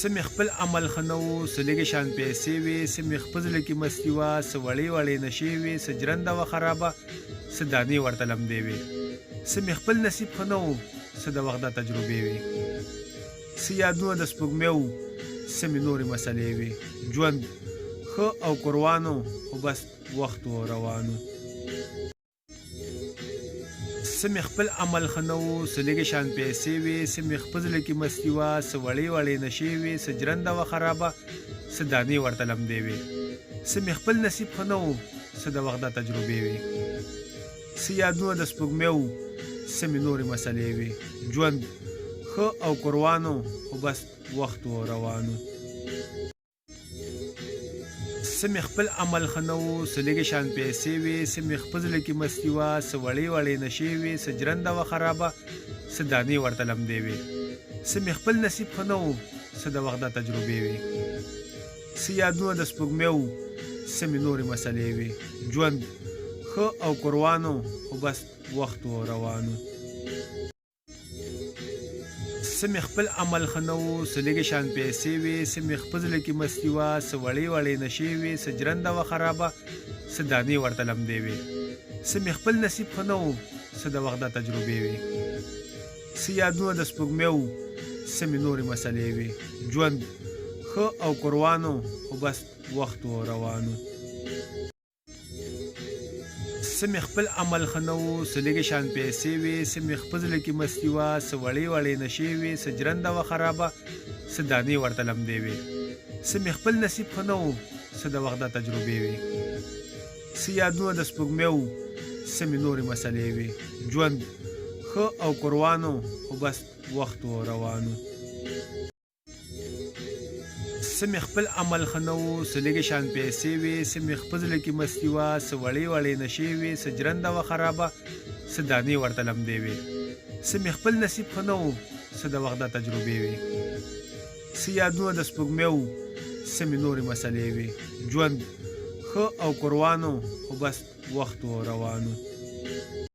څه مې خپل عمل ښه نه و، څه لږې شان پیسې وې، څه مې خپل زړه کې مستي وه، څه وړې وړې نشې وې، څه جرنده وه خرابه، څه دانې ورته لمدې وې. څه مې خپل نصیب ښه نه و، څه د وخت دا تجربې وې. څه یادونه د سپوږمۍ وو، څه مې نورې مسلې وې. ژوند ښه او قربان و، خو بس وخت و روان و. څه مې خپل عمل ښه نه و، څه لږې شان پیسې وې، څه مې خپل زړه کې مستي وه، څه وړې وړې نشې وې، څه جرنده وه خرابه، څه دانې ورته لمدې وې. څه مې خپل نصیب ښه نه و، څه د وخت دا تجربې وې. څه یادونه د سپوږمۍ وو، څه مې نورې مسلې وې. ژوند ښه او قربان و، خو بس وخت و روان و. څه مې خپل عمل ښه نه و، څه لږې شان پیسې وې، څه مې خپل زړه کې مستي وه، څه وړې وړې نشې وې، څه جرنده وه خرابه، څه دانې ورته لمدې وې. څه مې خپل نصیب ښه نه و، څه د وخت دا تجربې وې. څه یادونه د سپوږمۍ وو، څه مې نورې مسلې وې. ژوند ښه او قربان و، خو بس وخت و روان و. څه مې خپل عمل ښه نه و، څه لږې شان پیسې وې، څه مې خپل زړه کې مستي وه، څه وړې وړې نشې وې، څه جرنده وه خرابه، څه دانې ورته لمدې وې. څه مې خپل نصیب ښه نه و، څه د وخت دا تجربې وې. څه یادونه د سپوږمۍ وو، څه مې نورې مسلې وې. ژوند ښه او قربان و، خو بس وخت و روان و. څه مې خپل عمل ښه نه و، څه لږې شان پیسې وې، څه مې خپل زړه کې مستي وه، څه وړې وړې نشې وې، څه جرنده وه خرابه، څه دانې ورته لمدې وې. څه مې خپل نصیب ښه نه و، څه د وخت دا تجربې وې. څه یادونه د سپوږمۍ وو، څه مې نورې مسلې وې. ژوند ښه او قربان و، خو بس وخت و روان و. څه مې خپل عمل ښه نه و، څه لږې شان پیسې وې، څه مې خپل زړه کې مستي وه، څه وړې وړې نشې وې، څه جرنده وه خرابه، څه دانې ورته لمدې وې. څه مې خپل نصیب ښه نه و، څه د وخت دا تجربې وې. څه یادونه د سپوږمۍ وو، څه مې نورې مسلې وې. ژوند ښه او قربان و، خو بس وخت و روان و.